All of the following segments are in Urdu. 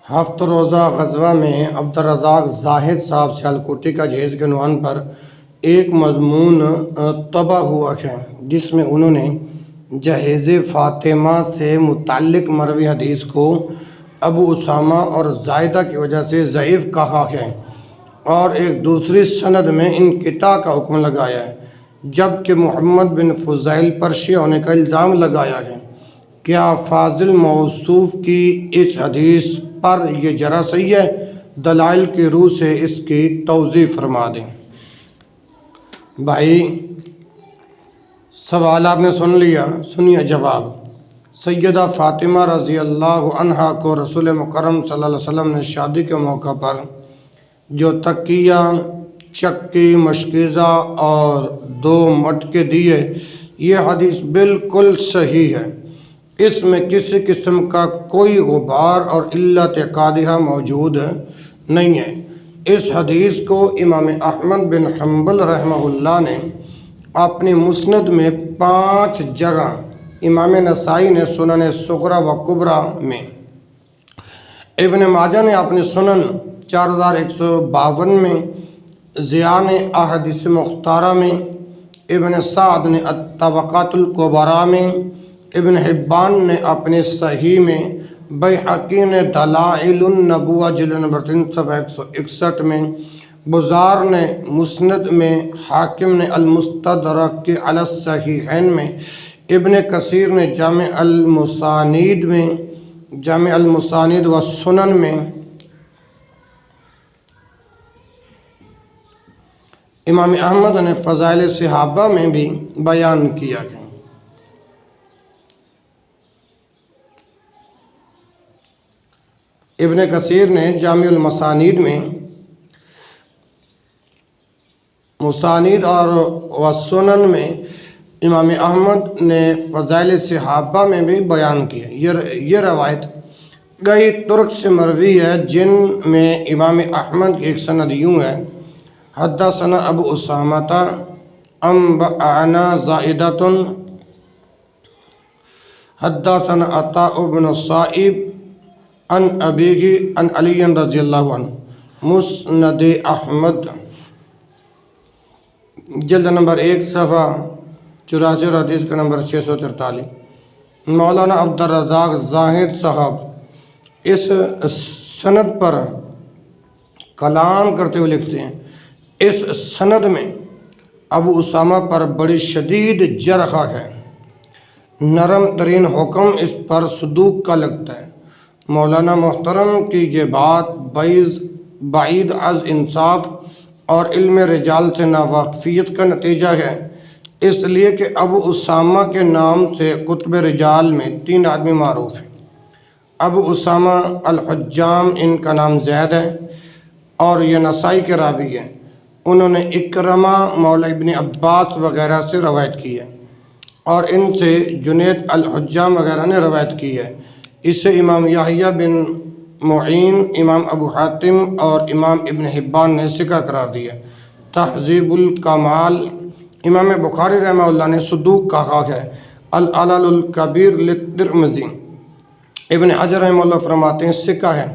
ہفت روزہ غزوہ میں عبدالرزاق زاہد صاحب سیالکوٹی کا جہیز کے عنوان پر ایک مضمون طبع ہوا ہے، جس میں انہوں نے جہیز فاطمہ سے متعلق مروی حدیث کو ابو اسامہ اور زائدہ کی وجہ سے ضعیف کہا ہے اور ایک دوسری سند میں انقطاع کا حکم لگایا ہے، جبکہ محمد بن فضیل پر شیعہ ہونے کا الزام لگایا ہے۔ کیا فاضل موصوف کی اس حدیث پر یہ جرح صحیح ہے؟ دلائل کی روح سے اس کی توضیح فرما دیں۔ بھائی سوال آپ نے سن لیا، سنیے جواب۔ سیدہ فاطمہ رضی اللہ عنہا کو رسول مکرم صلی اللہ علیہ وسلم نے شادی کے موقع پر جو تکیہ، چکی، مشکیزہ اور 2 مٹکے دیے، یہ حدیث بالکل صحیح ہے۔ اس میں کسی قسم کا کوئی غبار اور علت قادحہ موجود نہیں ہے۔ اس حدیث کو امام احمد بن حنبل رحمہ اللہ نے اپنی مسند میں 5 جگہ، امام نسائی نے سنن صغری و کبریٰ میں، ابن ماجہ نے اپنی سنن 4152 میں، ضیاء نے احادیث مختارہ میں، ابن سعد نے الطبقات الکبریٰ میں، ابن حبان نے اپنے صحیح میں، بیہقی نے دلائل النبوہ جلد نمبر 3 صفحہ 161 میں، بزار نے مسند میں، حاکم نے المستدرک علی الصحیحین میں، ابن کثیر نے جامع المسانید و سنن میں، امام احمد نے فضائل صحابہ میں بھی بیان کیا ہے۔ ابن کثیر نے جامع المسانید میں، مسانید اور سنن میں، امام احمد نے فضائل صحابہ میں بھی بیان کیا۔ یہ روایت کئی طرق سے مروی ہے، جن میں امام احمد کی ایک سند یوں ہے: حدثنا ابو اسامہ انبأنا زائدۃ حدثنا عطاء بن الصائب عن ابیہ عن علی رضی اللہ عنہ، مسند احمد جلد نمبر 1 صفحہ 84 اور حدیث کا نمبر 643۔ مولانا عبدالرزاق زاہد صاحب اس سند پر کلام کرتے ہوئے لکھتے ہیں: اس سند میں ابو اسامہ پر بڑی شدید جرح ہے، نرم ترین حکم اس پر صدوق کا لگتا ہے۔ مولانا محترم کی یہ بات بعید از انصاف اور علم رجال سے ناواقفیت کا نتیجہ ہے، اس لیے کہ ابو اسامہ کے نام سے کتب رجال میں 3 آدمی معروف ہیں۔ ابو اسامہ الحجام، ان کا نام زید ہے اور یہ نسائی کے راوی ہیں۔ انہوں نے اکرمہ مولا ابن عباس وغیرہ سے روایت کی ہے اور ان سے جنید الحجام وغیرہ نے روایت کی ہے۔ اسے امام یحییٰ بن معین، امام ابو حاتم اور امام ابن حبان نے ثقہ قرار دیا۔ تہذیب الکمال، امام بخاری رحمہ اللہ نے صدوق کہا ہے۔ العلل الکبیر للترمذی، ابن حجر رحمہ اللہ فرماتے ہیں ثقہ ہے۔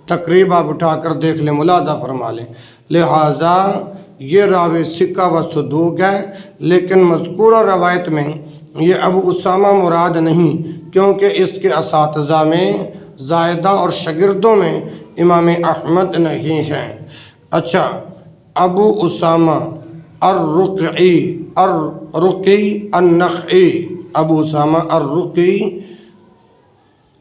تقریب آپ اٹھا کر دیکھ لیں، ملاحظہ فرما لیں۔ لہٰذا یہ راوی ثقہ و صدوق ہے، لیکن مذکورہ روایت میں یہ ابو اسامہ مراد نہیں، کیونکہ اس کے اساتذہ میں زائدہ اور شاگردوں میں امام احمد نہیں ہیں۔ اچھا، ابو اسامہ الرقی النخعی، ابو اسامہ الرقی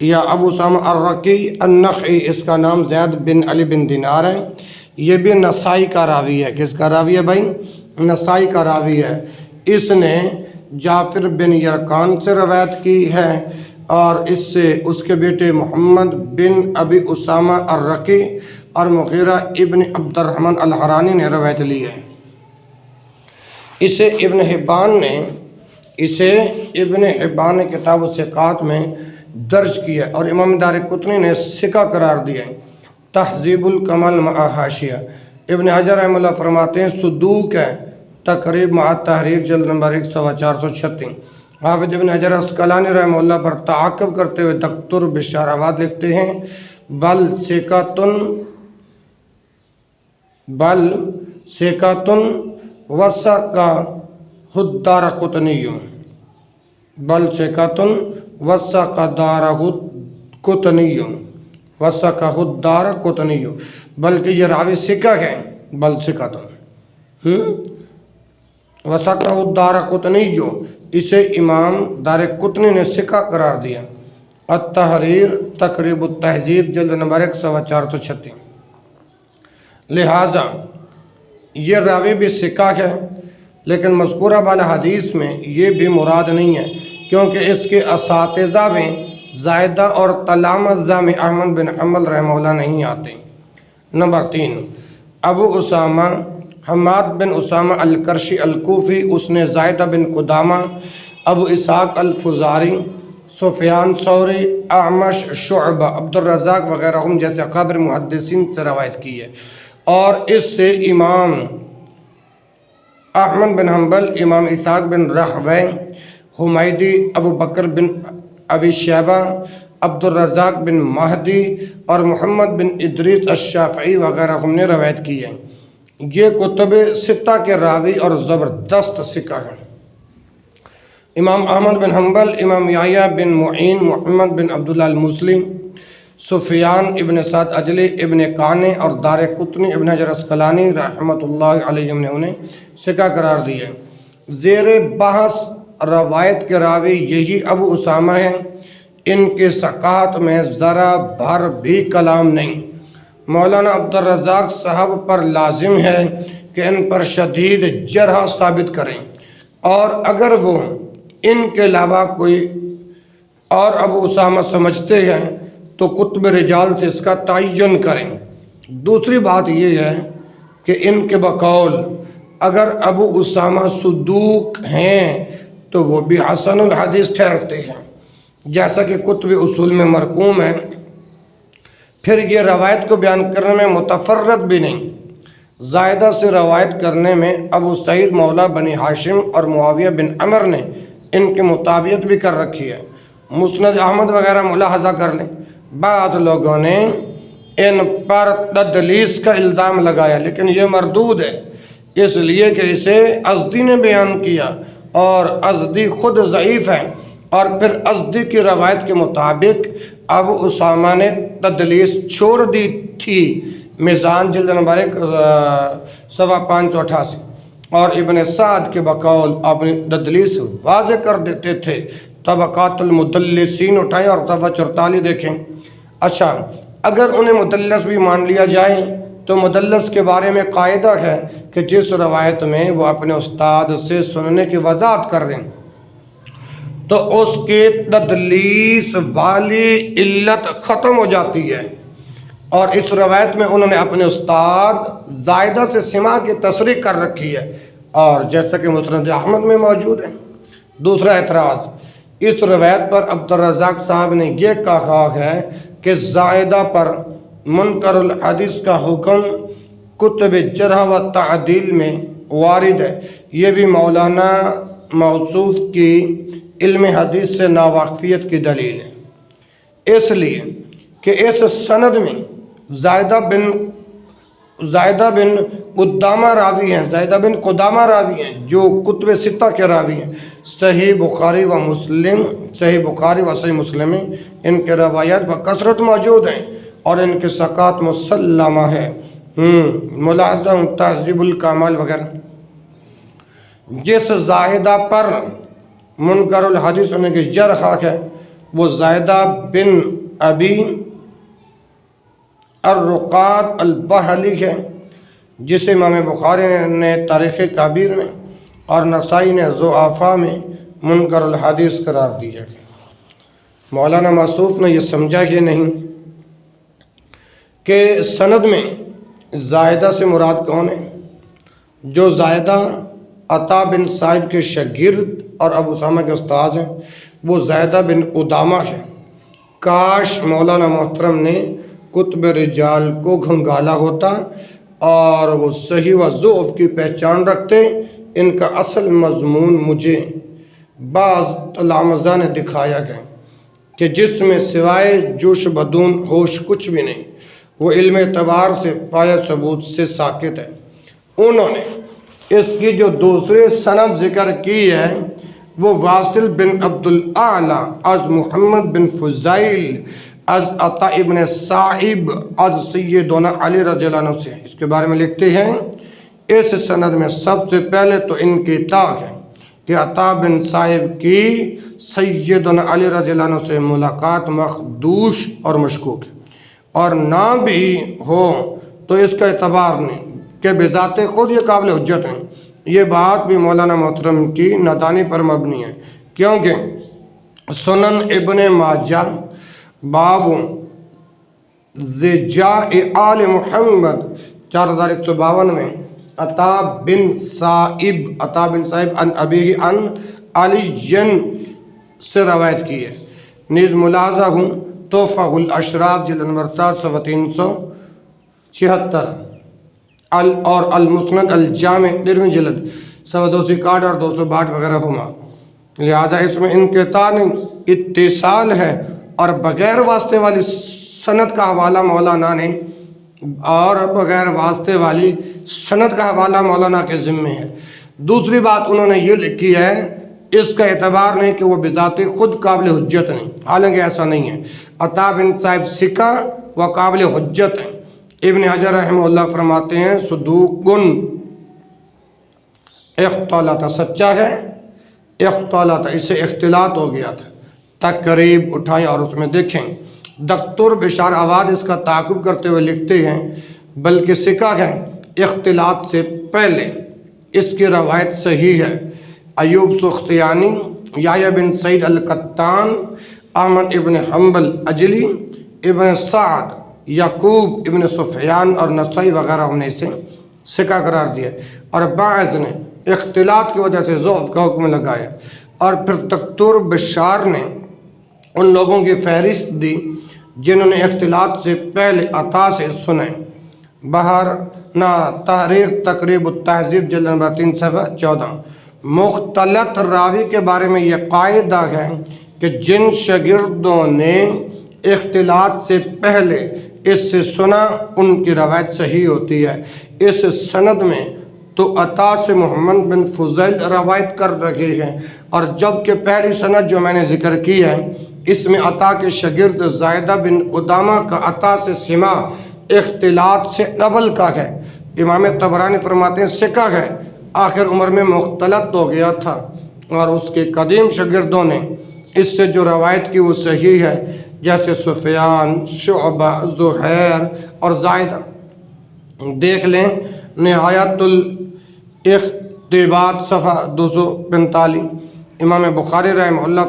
یا ابو اسامہ الرقی النخعی، اس کا نام زید بن علی بن دینار ہے۔ یہ بھی نسائی کا راوی ہے۔ کس کا راوی ہے بھائی؟ نسائی کا راوی ہے۔ اس نے جعفر بن یرقان سے روایت کی ہے اور اس سے اس کے بیٹے محمد بن ابی اسامہ الرقی اور مغیرہ ابن عبد الرحمن الحرانی نے روایت لی ہے۔ اسے ابن حبان نے کتاب الثقات میں درج کیا اور امام دارقطنی نے ثقہ قرار دیا ہے۔ تہذیب الکمال مع حاشیہ، ابن حجر رحمہ اللہ فرماتے ہیں صدوق ہے۔ تقریب مع تحریف جلد نمبر 1 صفحہ 436۔ حافظ ابن حجر اسقلانی رحمہ اللہ پر تعاقب کرتے ہوئے دکتور بشارآباد لکھتے ہیں بل ثقۃ وثقہ الدارقطنی بل ثقۃ وثقہ الدارقطنی بلکہ یہ راوی ثقہ ہے بل ثقۃ وثقہ الدارقطنی اسے امام دارقطنی نے ثقہ قرار دیا۔ التحریر تقریب التہذیب جلد نمبر 10436۔ لہٰذا یہ راوی بھی ثقہ ہے، لیکن مذکورہ بالا حدیث میں یہ بھی مراد نہیں ہے، کیونکہ اس کے اساتذہ میں زائدہ اور تلامذہ میں احمد بن حنبل رحمہ اللہ نہیں آتے۔ نمبر 3، ابو اسامہ حماد بن اسامہ الکرشی الکوفی، اس نے زائدہ بن قدامہ، ابو اسحاق الفزاری، سفیان ثوری، اعمش، شعبہ، عبدالرزاق وغیرہ جیسے اکابر محدثین سے روایت کی ہے، اور اس سے امام احمد بن حنبل، امام اسحاق بن راہویہ، حمیدی، ابو بکر بن ابی شیبہ، عبدالرزاق بن مہدی اور محمد بن ادریس الشافعی وغیرہ نے روایت کی ہے۔ یہ کتب ستہ کے راوی اور زبردست ثقہ ہیں۔ امام احمد بن حنبل، امام یحییٰ بن معین، محمد بن عبداللہ الموصلی، سفیان ابن سعد اجلی، ابن قانع اور دارقطنی، ابن حجر اسقلانی رحمۃ اللہ علیہم نے انہیں ثقہ قرار دیا ہے۔ زیر بحث روایت کے راوی یہی ابو اسامہ ہیں، ان کے ثقات میں ذرا بھر بھی کلام نہیں۔ مولانا عبدالرزاق صاحب پر لازم ہے کہ ان پر شدید جرح ثابت کریں، اور اگر وہ ان کے علاوہ کوئی اور ابو اسامہ سمجھتے ہیں تو کتب رجال سے اس کا تعین کریں۔ دوسری بات یہ ہے کہ ان کے بقول اگر ابو اسامہ صدوق ہیں تو وہ بھی حسن الحدیث ٹھہرتے ہیں، جیسا کہ کتب اصول میں مرقوم ہے۔ پھر یہ روایت کو بیان کرنے میں متفرد بھی نہیں، زائدہ سے روایت کرنے میں ابو سعید مولا بنی ہاشم اور معاویہ بن عمر نے ان کی مطابعت بھی کر رکھی ہے۔ مسند احمد وغیرہ ملاحظہ کر لیں، بعض لوگوں نے ان پر تدلیس کا الزام لگایا، لیکن یہ مردود ہے، اس لیے کہ اسے ازدی نے بیان کیا، اور ازدی خود ضعیف ہے، اور پھر ازدی کی روایت کے مطابق ابو اسامہ نے تدلیس چھوڑ دی تھی۔ میزان جلد نمبر 588۔ اور ابن سعد کے بقول اپنی تدلیس واضح کر دیتے تھے۔ طبقات المدلسین اٹھائیں اور صفحہ 44 دیکھیں۔ اچھا، اگر انہیں مدلس بھی مان لیا جائے تو مدلس کے بارے میں قاعدہ ہے کہ جس روایت میں وہ اپنے استاد سے سننے کی وضاحت کر دیں تو اس کے تدلیس والی علت ختم ہو جاتی ہے، اور اس روایت میں انہوں نے اپنے استاد زائدہ سے سماع کی تصریح کر رکھی ہے، اور جیسا کہ مسند احمد میں موجود ہے۔ دوسرا اعتراض، اس روایت پر عبدالرزاق صاحب نے یہ کہا ہے کہ زائدہ پر منکر الحدیث کا حکم کتب جرح و تعدیل میں وارد ہے۔ یہ بھی مولانا موصوف کی علم حدیث سے ناواقفیت کی دلیل ہے، اس لیے کہ اس سند میں زائدہ بن قدامہ راوی ہیں، زائدہ بن قدامہ راوی ہیں جو کتب ستہ کے راوی ہیں۔ صحیح بخاری و صحیح مسلم میں ان کے روایات بکثرت موجود ہیں، اور ان کے ثقات مسلمہ ہے۔ ملاحظہ تہذیب الکمال وغیرہ۔ جس زائدہ پر منکر الحدیث ہونے کی جرح ہے وہ زائدہ بن ابی الرقاد البہلی ہے، جسے امام بخاری نے تاریخ کبیر میں اور نسائی نے ضعفاء میں منکر الحدیث قرار دیا ہے۔ مولانا موصوف نے یہ سمجھا ہی نہیں کہ سند میں زائدہ سے مراد کون ہے۔ جو زائدہ عطا بن صائب کے شاگرد اور ابو اسامہ کے استاد ہیں وہ زائدہ بن قدامہ ہیں۔ کاش مولانا محترم نے کتب رجال کو گھنگالا ہوتا اور وہ صحیح و ضعف کی پہچان رکھتے۔ ان کا اصل مضمون مجھے بعض علامہ نے دکھایا گیا کہ جس میں سوائے جوش بدون ہوش کچھ بھی نہیں، وہ علم اعتبار سے پایا ثبوت سے ساکت ہے۔ انہوں نے اس کی جو دوسری سند ذکر کی ہے وہ واصل بن عبدالعالی از محمد بن فضیل از عطا ابن صائب از سیدنا علی رضی اللہ عنہ سے۔ اس کے بارے میں لکھتے ہیں اس سند میں سب سے پہلے تو انقطاع ہے کہ عطا بن صائب کی سیدنا علی رضی اللہ عنہ سے ملاقات مخدوش اور مشکوک ہے، اور نہ بھی ہو تو اس کا اعتبار نہیں کہ بذات خود یہ قابل حجت ہیں۔ یہ بات بھی مولانا محترم کی نادانی پر مبنی ہے، کیونکہ سنن ابن ماجہ باب زجاء آل محمد 4152 میں عطا بن صائب عن ابیہ عن علی سے روایت کی ہے۔ نیز ملاحظہ ہوں تحفہ الاشراف جلد نمبر 376 اور المسند الجامع 13 جلد 261 اور 262 وغیرہ ہما۔ لہذا اس میں انقطاع نہیں، اتصال ہے، اور بغیر واسطے والی سند کا حوالہ مولانا نے سند کا حوالہ مولانا کے ذمے ہے۔ دوسری بات انہوں نے یہ لکھی ہے اس کا اعتبار نہیں کہ وہ بذات خود قابل حجت نہیں، حالانکہ ایسا نہیں ہے۔ عطا بن صائب ثقہ و قابل حجت ہیں۔ ابن حجر رحمہ اللہ فرماتے ہیں صدوقن اختلاط، سچا ہے، اختلاط اسے اختلاط ہو گیا تھا۔ تقریب اٹھائیں اور اس میں دیکھیں دکتور بشار آباد اس کا تعاقب کرتے ہوئے لکھتے ہیں بلکہ ثقہ ہے اختلاط سے پہلے، اس کی روایت صحیح ہے۔ ایوب سختیانی، یحییٰ بن سعید القطان، احمد ابن حنبل اجلی، ابن سعد، یعقوب ابن سفیان اور نسائی وغیرہ نے اسے ثقہ قرار دیا، اور بعض نے اختلاط کی وجہ سے ضعف کا حکم لگایا۔ اور پھر دکتور بشار نے ان لوگوں کی فہرست دی جنہوں نے اختلاط سے پہلے عطا سے سنے۔ بہر نا تحریک تقریب التہذیب جلد نمبر 3 صفحہ 14۔ مختلط راوی کے بارے میں یہ قاعدہ ہے کہ جن شاگردوں نے اختلاط سے پہلے اس سے سنا ان کی روایت صحیح ہوتی ہے۔ اس سند میں تو عطا سے محمد بن فضیل روایت کر رہے ہیں، اور جبکہ پہلی سند جو میں نے ذکر کی ہے اس میں عطا کے شاگرد زائدہ بن قدامہ کا عطا سے سماع اختلاط سے قبل کا ہے۔ امام طبرانی فرماتے ہیں ثقہ ہے، آخر عمر میں مختلط ہو گیا تھا، اور اس کے قدیم شاگردوں نے اس سے جو روایت کی وہ صحیح ہے، جیسے سفیان، شعبہ، زہیر اور زائدہ۔ دیکھ لیں نہایت الاقتباس صفحہ 245۔ امام بخاری رحمہ اللہ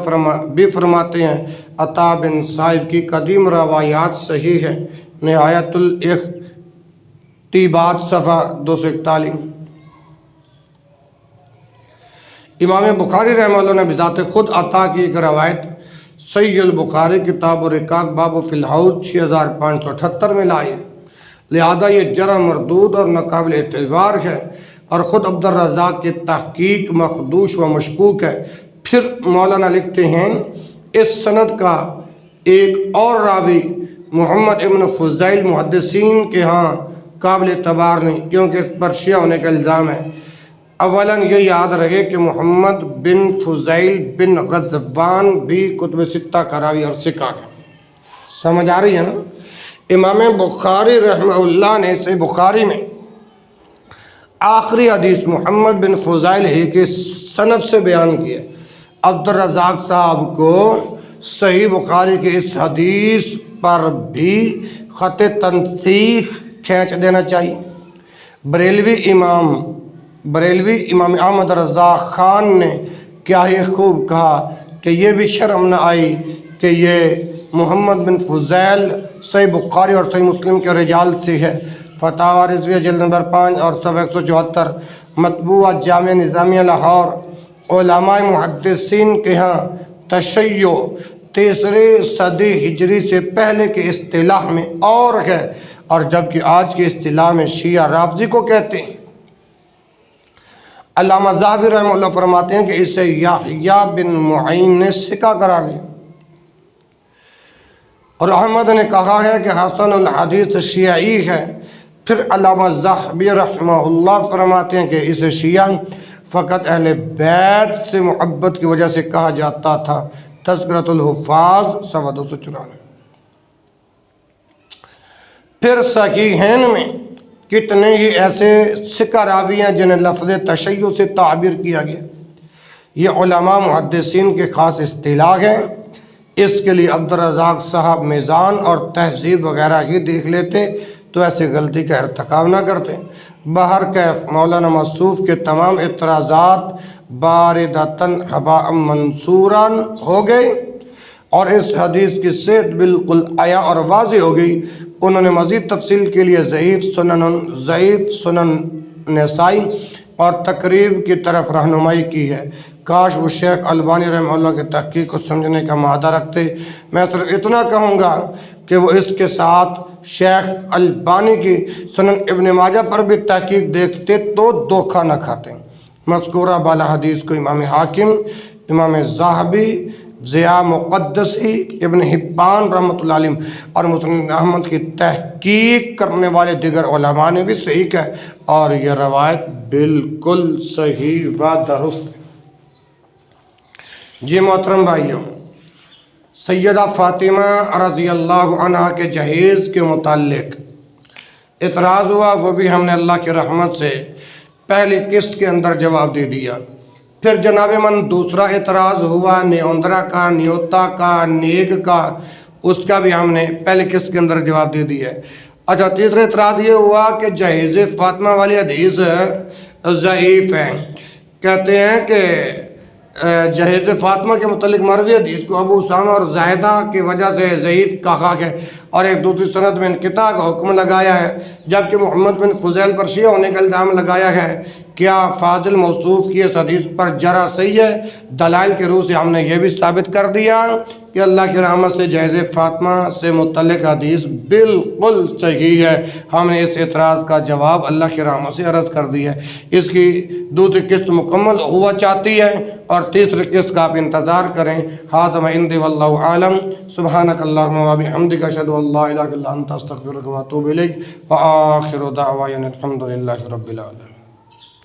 بھی فرماتے ہیں عطا بن صائب کی قدیم روایات صحیح ہے۔ نہایت الاقتباس صفحہ 241۔ امام بخاری رحمہ اللہ نے بذات خود عطا کی ایک روایت صحیح البخاری کتاب الرقاق باب فی الحوض 6578 میں لائی ہے، لہذا یہ جرح مردود اور ناقابل اعتبار ہے، اور خود عبد الرزاق کی تحقیق مخدوش و مشکوک ہے۔ پھر مولانا لکھتے ہیں اس سند کا ایک اور راوی محمد ابن فضیل محدثین کے ہاں قابل اعتبار نہیں، کیونکہ اس پر شیعہ ہونے کا الزام ہے۔ اولاً یہ یاد رہے کہ محمد بن فضیل بن غزوان بھی کتب ستہ کا راوی اور ثقہ ہے۔ سمجھ آ رہی ہے نا؟ امام بخاری رحمہ اللہ نے صحیح بخاری میں آخری حدیث محمد بن فضیل ہی کے سند سے بیان کی ہے۔ عبد الرزاق صاحب کو صحیح بخاری کے اس حدیث پر بھی خط تنسیخ کھینچ دینا چاہیے۔ بریلوی امام احمد رضا خان نے کیا ہی خوب کہا کہ یہ بھی شرم نہ آئی کہ یہ محمد بن فضیل صحیح بخاری اور صحیح مسلم کے رجال سے ہے۔ فتاوی رضویہ جلد نمبر 5 اور صفحہ 174، مطبوعہ جامعہ نظامیہ لاہور۔ علماء محدثین کے ہاں تشیع 3 صدی ہجری سے پہلے کے اصطلاح میں اور ہے، اور جبکہ آج کی اصطلاح میں شیعہ رافضی کو کہتے ہیں۔ علامہ ذہبی رحمہ اللہ فرماتے ہیں کہ اسے یحییٰ بن معین نے ثقہ قرار دیا، اور احمد نے کہا ہے کہ حسن الحدیث شیعی ہے۔ پھر علامہ ذہبی رحمہ اللہ فرماتے ہیں کہ اسے شیعہ فقط اہل بیت سے محبت کی وجہ سے کہا جاتا تھا۔ تذکرۃ الحفاظ صفحہ 294۔ پھر صحیحین میں کتنے ہی ایسے ثقہ راوی ہیں جنہیں لفظ تشیع سے تعبیر کیا گیا۔ یہ علماء محدثین کے خاص اصطلاح ہے، اس کے لیے عبدالرزاق صاحب میزان اور تہذیب وغیرہ ہی دیکھ لیتے تو ایسی غلطی کا ارتکاب نہ کرتے۔ بہرکیف مولانا موصوف کے تمام اعتراضات باردتاً ہباء منصوراً ہو گئے اور اس حدیث کی صحت بالکل عیاں اور واضح ہو گئی۔ انہوں نے مزید تفصیل کے لیے ضعیف سنن نسائی اور تقریب کی طرف رہنمائی کی ہے۔ کاش وہ شیخ البانی رحمہ اللہ کے تحقیق کو سمجھنے کا مادہ رکھتے۔ میں صرف اتنا کہوں گا کہ وہ اس کے ساتھ شیخ البانی کی سنن ابن ماجہ پر بھی تحقیق دیکھتے تو دھوکہ نہ کھاتے۔ مذکورہ بالا حدیث کو امام حاکم، امام ذہبی، ضیاء مقدسی، ابن حبان رحمۃ اللہ علیہ اور مسند احمد کی تحقیق کرنے والے دیگر علماء نے بھی صحیح کہا، اور یہ روایت بالکل صحیح و درست ہے۔ جی محترم بھائیوں، سیدہ فاطمہ رضی اللہ عنہا کے جہیز کے متعلق اعتراض ہوا، وہ بھی ہم نے اللہ کی رحمت سے پہلی قسط کے اندر جواب دے دیا۔ پھر جناب من دوسرا اعتراض ہوا نیوندرا کا، نیوتا کا، نیگ کا، اس کا بھی ہم نے پہلی قسط کے اندر جواب دے دیا ہے۔ اچھا، تیسرا اعتراض یہ ہوا کہ جہیز فاطمہ والی حدیث ضعیف ہے۔ کہتے ہیں کہ جہیز فاطمہ کے متعلق مروی حدیث کو ابو اسامہ اور زائدہ کی وجہ سے ضعیف کہا ہے اور ایک دوسری سند میں انقطاع کا حکم لگایا ہے، جبکہ محمد بن فضیل پر شیعہ ہونے کا الزام لگایا ہے۔ کیا فاضل موصوف کی اس حدیث پر جرح صحیح ہے؟ دلائل کے روح سے ہم نے یہ بھی ثابت کر دیا کہ اللہ کی رحمت سے جہیز فاطمہ سے متعلق حدیث بالکل صحیح ہے۔ ہم نے اس اعتراض کا جواب اللہ کی رحمت سے عرض کر دیا ہے۔ اس کی دوسری قسط مکمل ہوا چاہتی ہے اور تیسری قسط کا آپ انتظار کریں۔ ھذا ما عندی واللہ اعلم۔ سبحانک اللہم و بحمدک، اشہد ان لا الہ الا انت، استغفرک و اتوب الیک، وآخر دعوانا الحمد للہ رب العالمین۔